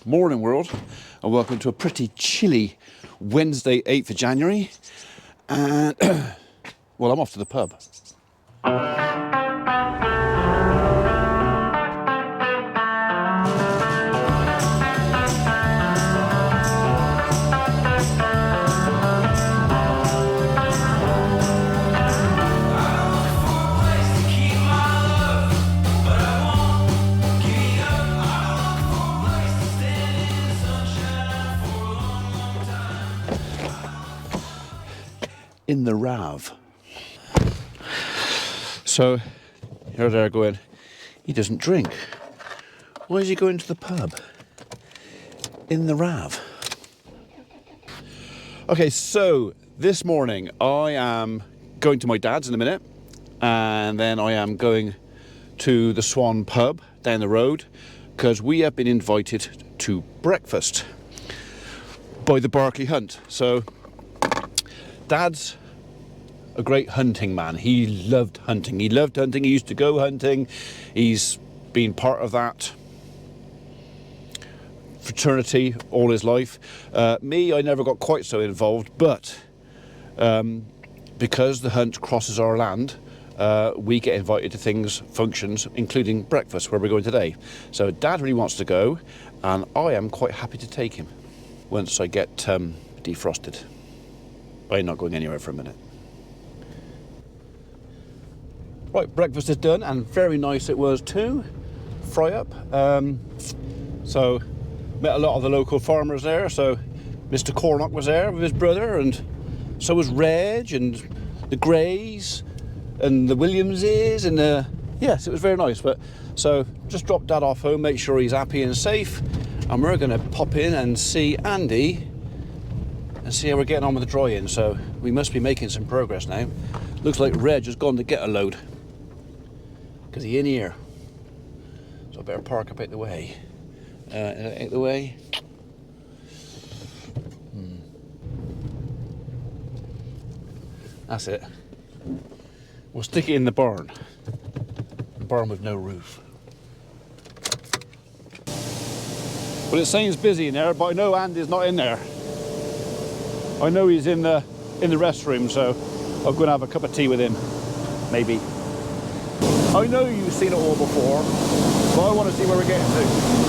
Morning world, and welcome to a pretty chilly Wednesday 8th of January, and well, I'm off to the pub. In the Rav. So here they're going, he doesn't drink. Why is he going to the pub? In the Rav. Okay, so this morning I am going to my dad's in a minute, and then I am going to the Swan pub down the road because we have been invited to breakfast by the Barclay Hunt. So Dad's a great hunting man. He loved hunting. He used to go hunting. He's been part of that fraternity all his life. Me, I never got quite so involved, but because the hunt crosses our land, we get invited to functions, including breakfast, where we're going today. So Dad really wants to go, and I am quite happy to take him once I get defrosted. I'm not going anywhere for a minute. Right, breakfast is done, and very nice it was too. Fry up. So met a lot of the local farmers there. So Mr. Cornock was there with his brother, and so was Reg and the Greys and the Williamses, and yes, it was very nice. But so just dropped Dad off home, make sure he's happy and safe, and we're going to pop in and see Andy and see how we're getting on with the dry-in. So we must be making some progress now. Looks like Reg has gone to get a load because he's in here. So I better park up out the way. Out the way. That's it. We'll stick it in the barn. The barn with no roof. Well, it seems busy in there, but I know Andy's not in there. I know he's in the restroom, so I'm going to have a cup of tea with him, maybe. I know you've seen it all before, but I want to see where we're getting to.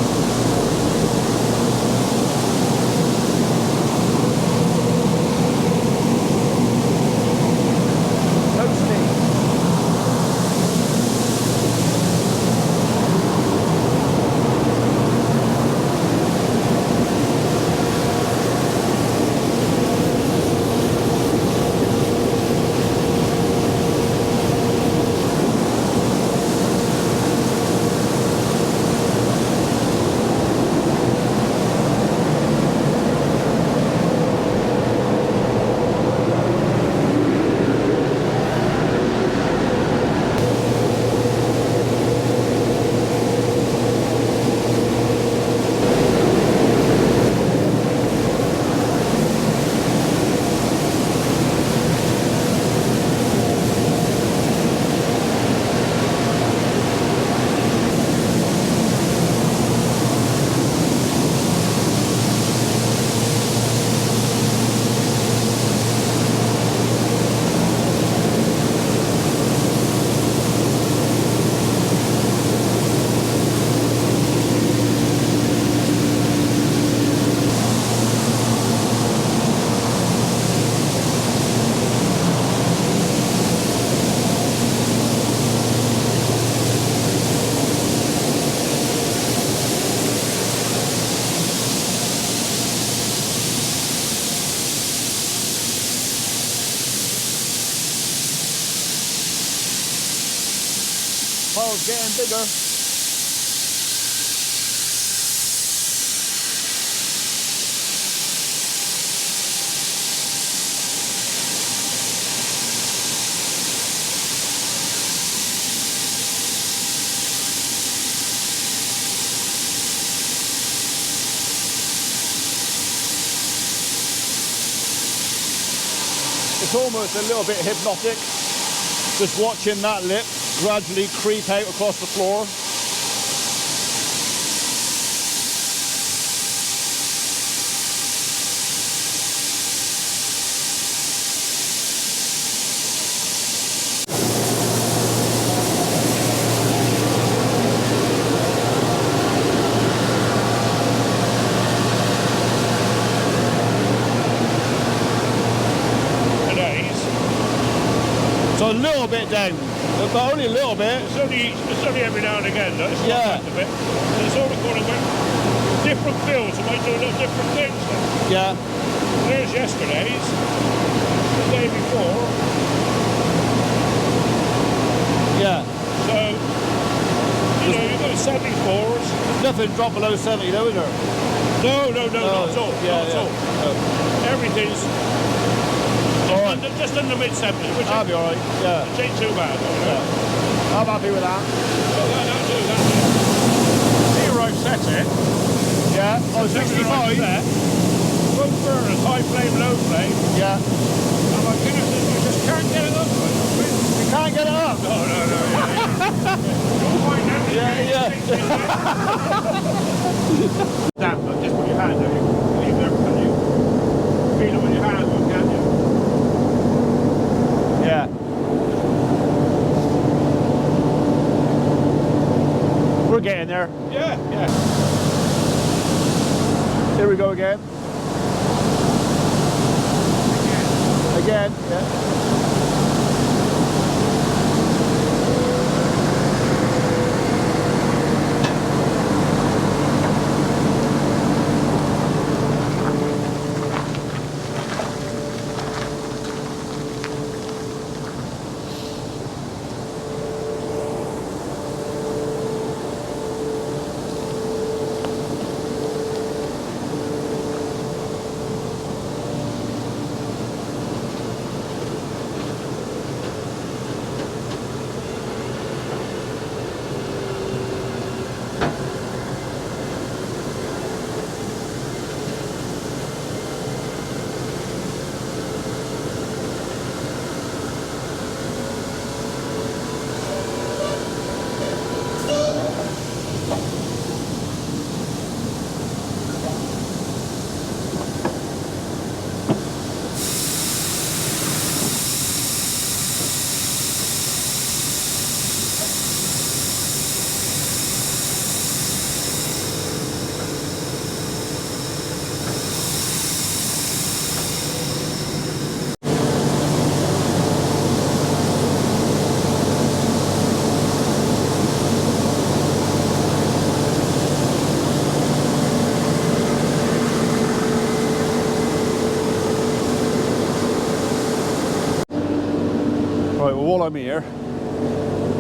Pile's getting bigger. It's almost a little bit hypnotic, just watching that lip gradually creep out across the floor. end, but only a little bit. It's only every now and again, though. It's Yeah. not a bit. And it's all according to different fields. It might do a little different things. Then. Yeah. There's yesterday's, the day before. Yeah. So, you know, you've got 74s. There's nothing drop below 70 though, is there? No, not at all. Yeah, not at all. Oh. Everything's just under mid-70s, which That'll be alright, yeah. ain't too bad. Yeah. I'm happy with that. That'll do, that'll do. See where I've set it. Yeah. Oh, 65? There. Both burners, high flame, low flame. Yeah. And my goodness, I just can't get it up. You can't get it up? No, yeah. That, but just put your hand there. You can leave there, can you? Feel it with your hand, can't you? Yeah. We're getting there. Yeah, yeah. Here we go again. Again, yeah. Right, well, while I'm here,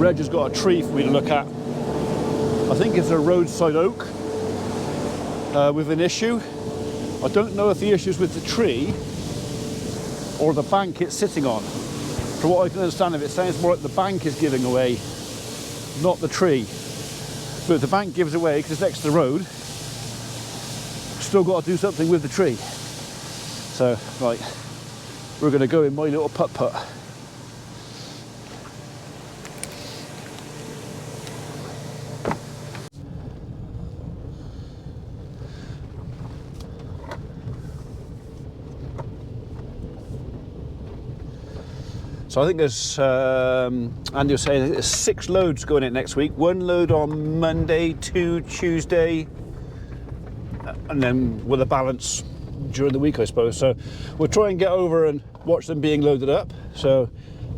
Reg has got a tree for me to look at. I think it's a roadside oak with an issue. I don't know if the issue is with the tree or the bank it's sitting on. From what I can understand of it, sounds more like the bank is giving away, not the tree. But if the bank gives away because it's next to the road, still got to do something with the tree. So, right, we're going to go in my little putt-putt. So I think there's, Andy was saying there's 6 loads going in next week. 1 load on Monday, 2 Tuesday, and then with a balance during the week, I suppose. So we'll try and get over and watch them being loaded up. So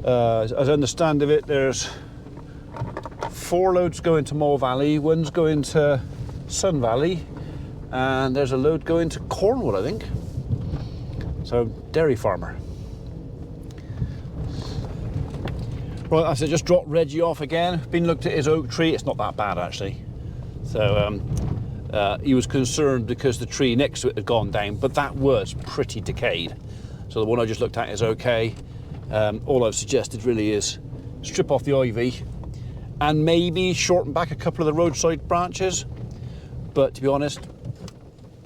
as I understand of it, there's 4 loads going to Mole Valley, 1's going to Sun Valley, and there's a load going to Cornwall, I think. So dairy farmer. Right, I said just dropped Reggie off again. Been looked at his oak tree. It's not that bad actually. So he was concerned because the tree next to it had gone down, but that was pretty decayed. So the one I just looked at is okay. All I've suggested really is strip off the ivy and maybe shorten back a couple of the roadside branches. But to be honest,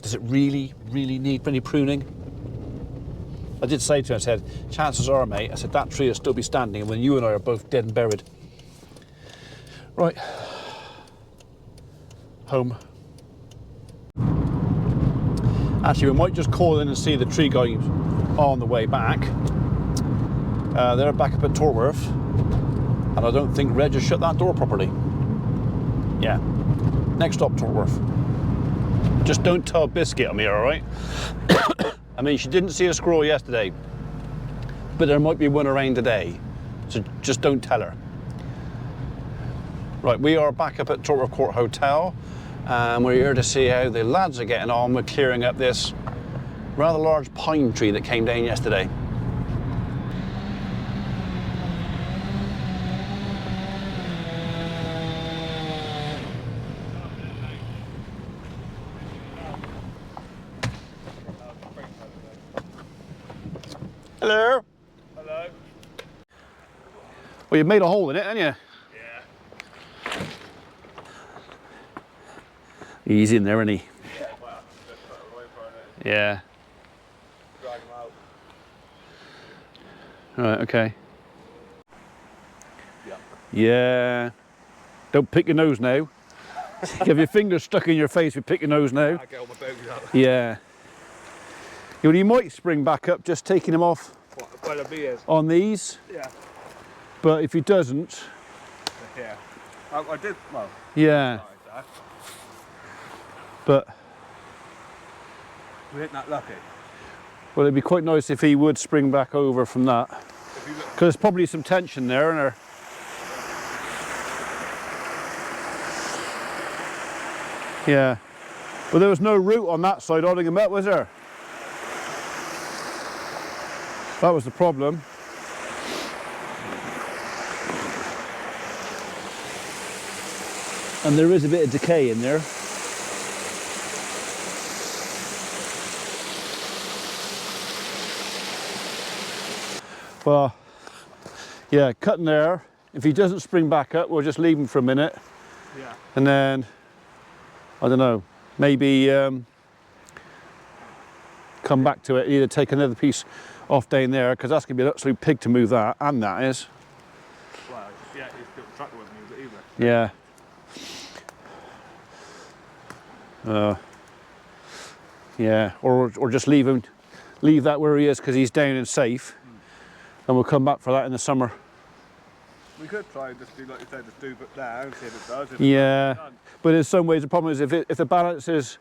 does it really need any pruning? I did say to him, I said, chances are, mate, I said, that tree will still be standing when you and I are both dead and buried. Right. Home. Actually, we might just call in and see the tree guys on the way back. They're back up at Torworth, and I don't think Reg has shut that door properly. Yeah. Next stop, Torworth. Just don't tell Biscuit I'm here, all right? I mean, she didn't see a squirrel yesterday, but there might be one around today. So just don't tell her. Right, we are back up at Tortworth Court Hotel, and we're here to see how the lads are getting on with clearing up this rather large pine tree that came down yesterday. Hello. Hello. Well, you've made a hole in it, haven't you? Yeah. He's in there, isn't he? Yeah, well, just put a rope on it. Yeah. Drag him out. Right, okay. Yeah. Yeah. Don't pick your nose now. You have your fingers stuck in your face, you pick your nose now. I get all my bones out. Yeah. Well, you might spring back up just taking him off What, the bee is? on these, Yeah. but if he doesn't, Yeah. I did, well. yeah. But We ain't that lucky. well, it'd be quite nice if he would spring back over from that, If you look, because there's probably some tension there, isn't there? Yeah. But there was no root on that side holding him up, was there? That was the problem. And there is a bit of decay in there. Well, yeah, cutting there. If he doesn't spring back up, we'll just leave him for a minute. yeah. And then, I don't know, maybe come back to it, either take another piece off down there, because that's going to be an absolute pig to move that, and that is. Well, yeah, he's got the tractor won't move it either. Yeah. Yeah, or just leave that where he is, because he's down and safe, and we'll come back for that in the summer. We could try and just do like you said, just do it down, see if it does. If Yeah, it doesn't, but in some ways the problem is if the balance is,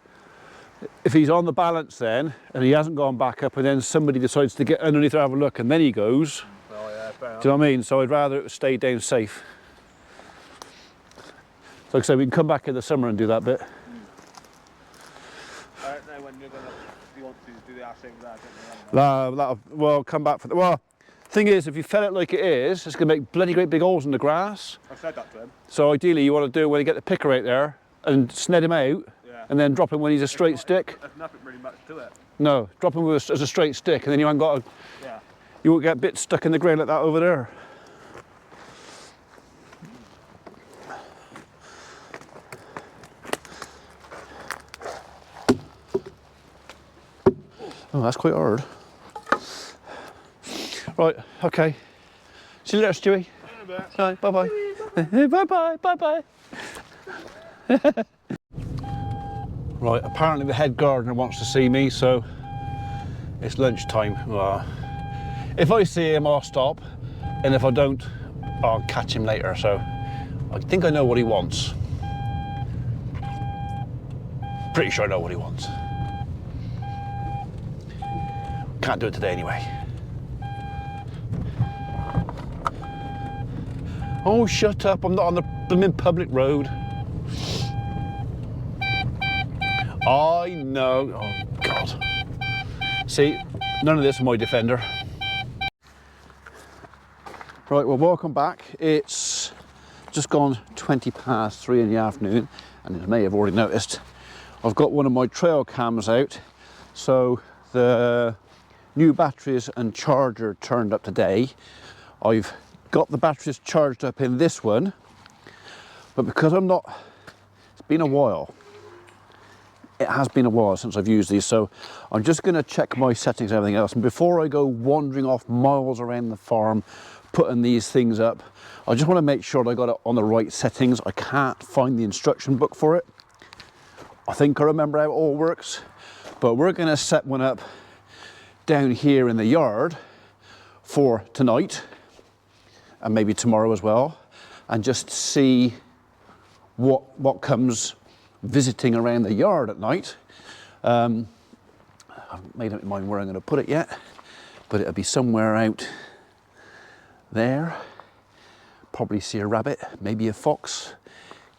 if he's on the balance then, and he hasn't gone back up, and then somebody decides to get underneath to have a look, and then he goes, oh yeah, fair enough. do you know what I mean? So I'd rather it stay down safe. So like I say, we can come back in the summer and do that bit. I don't know when you're gonna, if you want to do the ass thing there, don't you? Well, come back for the, well, thing is, if you fell it like it is, it's going to make bloody great big holes in the grass. I said that to him. So ideally you want to do it when you get the picker out there and sned him out, Yeah. and then drop him when he's a straight stick. There's nothing really much to it. No, drop him with as a straight stick, and then you haven't got Yeah. you won't get bits stuck in the ground like that over there. Oh, that's quite hard. Right, okay. See you later, Stewie. Right, bye-bye. Bye-bye, bye-bye. Right, apparently the head gardener wants to see me, so it's lunchtime. If I see him, I'll stop, and if I don't, I'll catch him later. So I think I know what he wants. Pretty sure I know what he wants. Can't do it today anyway. Oh, shut up, I'm not on the blooming public road. I know, oh God. See, none of this is my defender. Right, well, welcome back. It's just gone 20 past 3 in the afternoon, and you may have already noticed, I've got one of my trail cams out. So the new batteries and charger turned up today. I've got the batteries charged up in this one, but because it's been a while. It has been a while since I've used these, so I'm just going to check my settings and everything else. And before I go wandering off miles around the farm, putting these things up, I just want to make sure that I got it on the right settings. I can't find the instruction book for it. I think I remember how it all works, but we're going to set one up down here in the yard for tonight, and maybe tomorrow as well, and just see what comes visiting around the yard at night. I haven't made up my mind where I'm going to put it yet, but it'll be somewhere out there. probably see a rabbit, maybe a fox,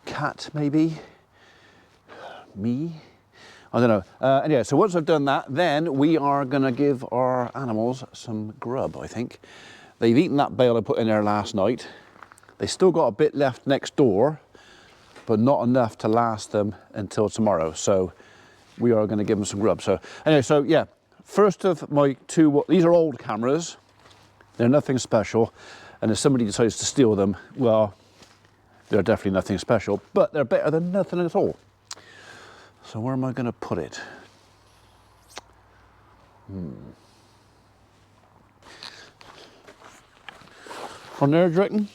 cat maybe, me, I don't know. Anyway, so once I've done that, then we are gonna give our animals some grub, I think. They've eaten that bale I put in there last night. They still got a bit left next door, but not enough to last them until tomorrow. So we are gonna give them some grub. So anyway, so yeah, first of my two, these are old cameras. They're nothing special. And if somebody decides to steal them, well, they're definitely nothing special, but they're better than nothing at all. So where am I gonna put it? On there, do you reckon?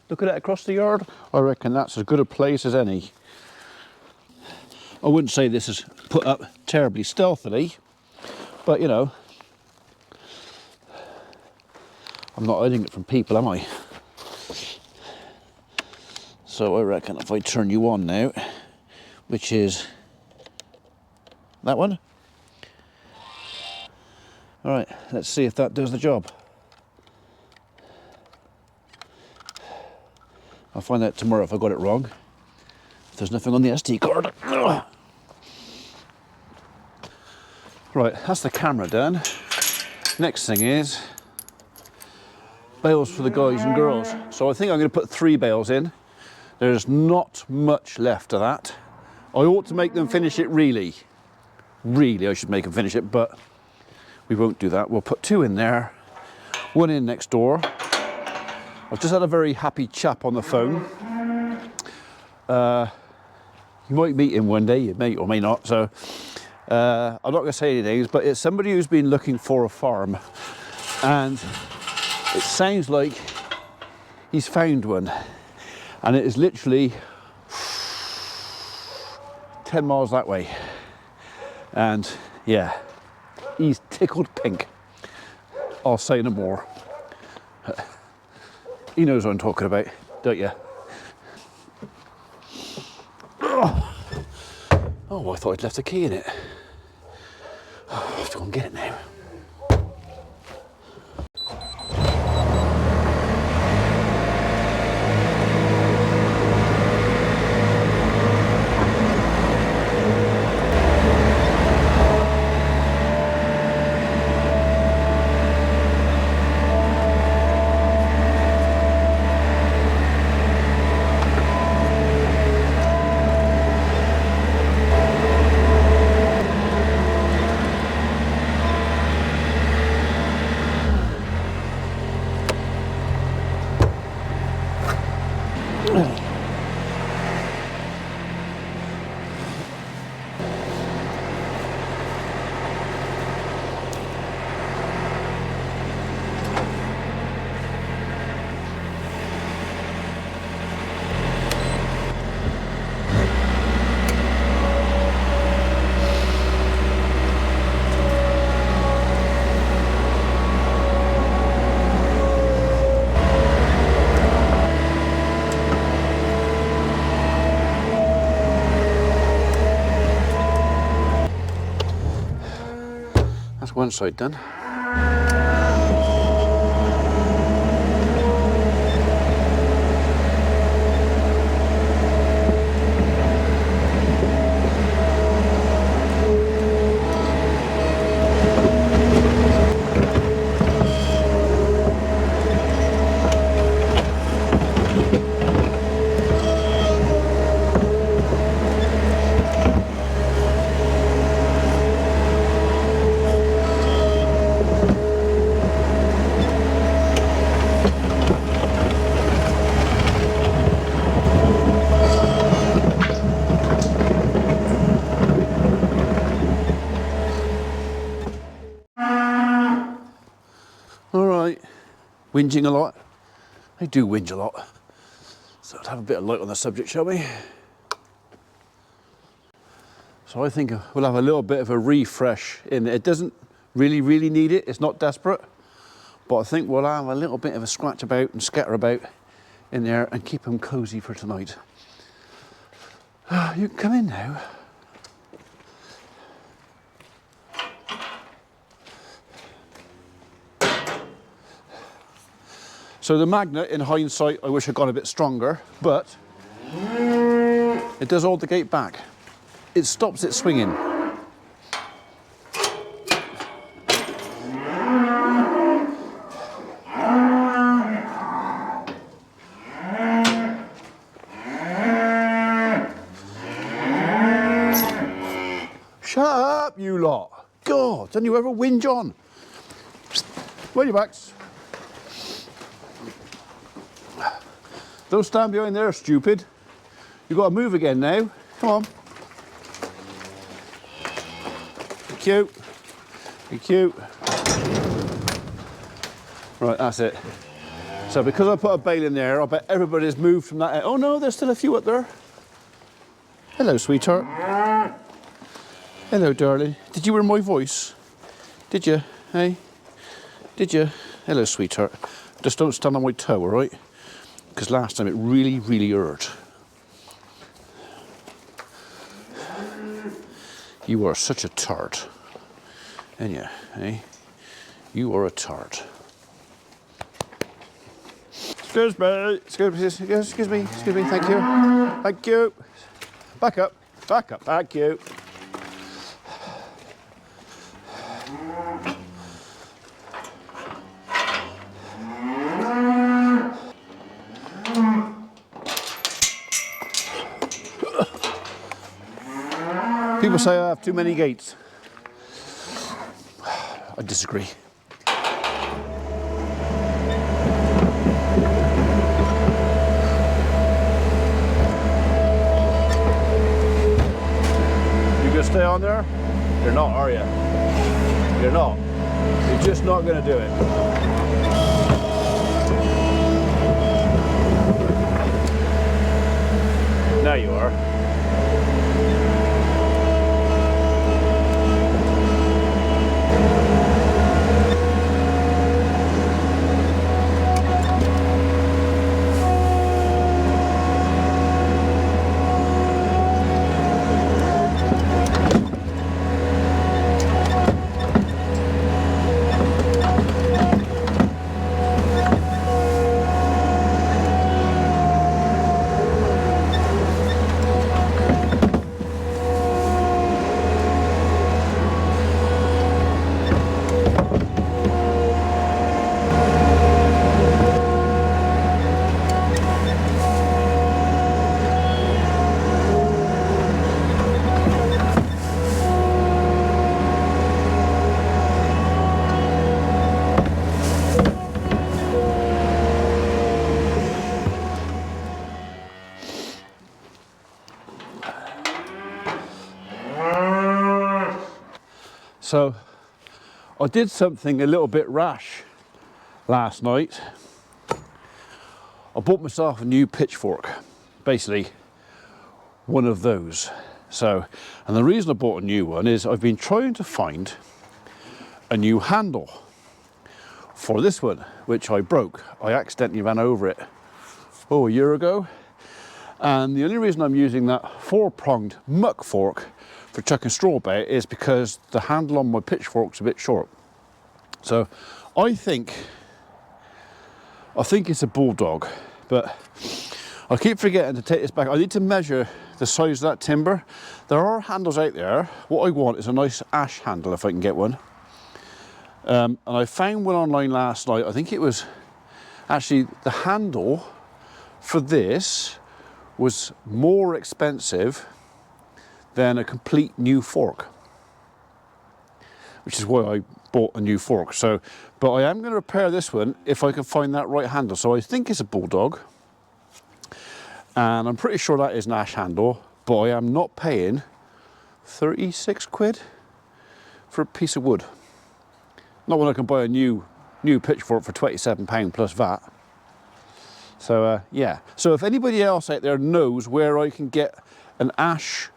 Look at it across the yard. I reckon that's as good a place as any. I wouldn't say this is put up terribly stealthily, but you know, I'm not hiding it from people, am I? So I reckon if I turn you on now, which is that one. All right, let's see if that does the job. I'll find out tomorrow if I got it wrong. If there's nothing on the SD card. Ugh. Right, that's the camera done. Next thing is bales for the guys and girls. So I think I'm going to put 3 bales in. There's not much left of that. I ought to make them finish it really. Really, I should make them finish it, but we won't do that. We'll put 2 in there, 1 in next door. I've just had a very happy chap on the phone. You might meet him one day, you may or may not, so I'm not going to say any names, but it's somebody who's been looking for a farm, and it sounds like he's found one, and it is literally 10 miles that way, and yeah, he's tickled pink. I'll say no more. He knows what I'm talking about, don't you? Oh, I thought I'd left a key in it. I have to go and get it now. One side done. Whinging a lot. I do whinge a lot. So let's have a bit of light on the subject, shall we? So I think we'll have a little bit of a refresh in it. It doesn't really need it. It's not desperate. But I think we'll have a little bit of a scratch about and scatter about in there and keep them cozy for tonight. You can come in now. So the magnet, in hindsight, I wish I'd gone a bit stronger, but it does hold the gate back. It stops it swinging. Shut up, you lot. God, don't you ever whinge on. Where are your backs? Don't stand behind there, stupid. You've got to move again now. Come on. Be cute. Be cute. Right, that's it. So because I put a bail in there, I bet everybody's moved from that. Oh no, there's still a few up there. Hello, sweetheart. Hello, darling. Did you hear my voice? Did you? Hey? Did you? Hello, sweetheart. Just don't stand on my toe, all right? Because last time it really, really hurt. You are such a tart. And you, eh? You are a tart. Excuse me, excuse me, thank you. Thank you. Back up, thank you. People say I have too many gates. I disagree. You gonna stay on there? You're not, are you? You're not. You're just not gonna do it. Now you are. So I did something a little bit rash last night. I bought myself a new pitchfork, basically one of those. So, and the reason I bought a new one is I've been trying to find a new handle for this one, which I broke. I accidentally ran over it, a year ago. And the only reason I'm using that 4-pronged muck fork for chucking straw about is because the handle on my pitchfork's a bit short. So I think it's a bulldog, but I keep forgetting to take this back. I need to measure the size of that timber. There are handles out there. What I want is a nice ash handle if I can get one. And I found one online last night. I think it was actually the handle for this was more expensive than a complete new fork, which is why I bought a new fork. So, but I am going to repair this one if I can find that right handle. So I think it's a bulldog, and I'm pretty sure that is an ash handle, but I am not paying 36 quid for a piece of wood. Not when I can buy a new pitchfork for £27 plus VAT. So yeah, so if anybody else out there knows where I can get an ash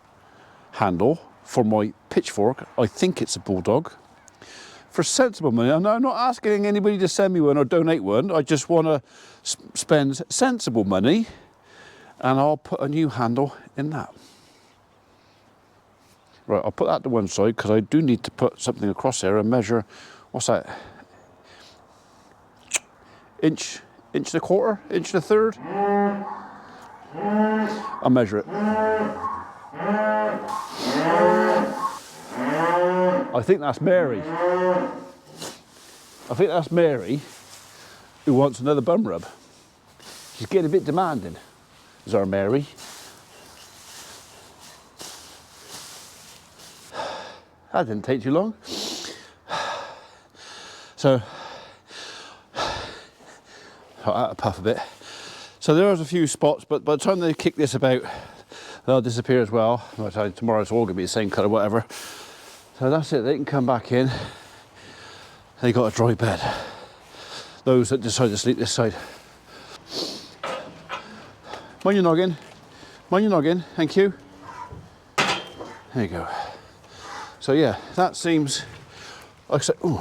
handle for my pitchfork, I think it's a bulldog, for sensible money. I'm not asking anybody to send me one or donate one. I just want to spend sensible money, and I'll put a new handle in that. Right, I'll put that to one side because I do need to put something across there and measure, what's that, inch 1.25 inches, 1.3 inches. I'll measure it. I think that's Mary. I think that's Mary who wants another bum rub. She's getting a bit demanding. Is our Mary. That didn't take too long. So, I'll puff a bit. So there was a few spots, but by the time they kick this about, they'll disappear as well. By the time tomorrow it's all going to be the same colour, whatever. So that's it, they can come back in. They got a dry bed. Those that decide to sleep this side. Mind your noggin. Mind your noggin, thank you. There you go. So yeah, that seems, like I said, ooh,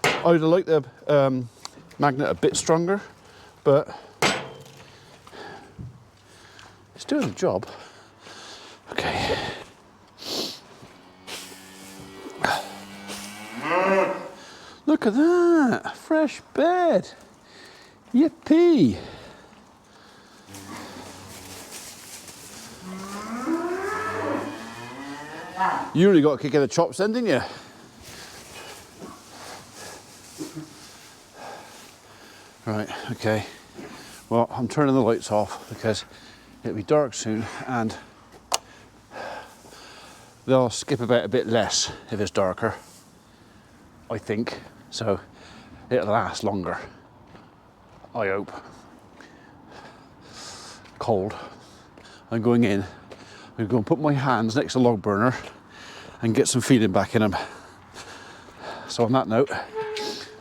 I would like the magnet a bit stronger, but it's doing the job. Okay. Look at that, fresh bed. Yippee. You really got a kick in the chops then, didn't you? Right, okay. Well, I'm turning the lights off because it'll be dark soon and they'll skip about a bit less if it's darker, I think. So it'll last longer, I hope. Cold. I'm going in. I'm going to put my hands next to the log burner and get some feeling back in them. So on that note,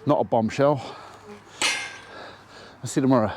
not a bombshell. I'll see you tomorrow.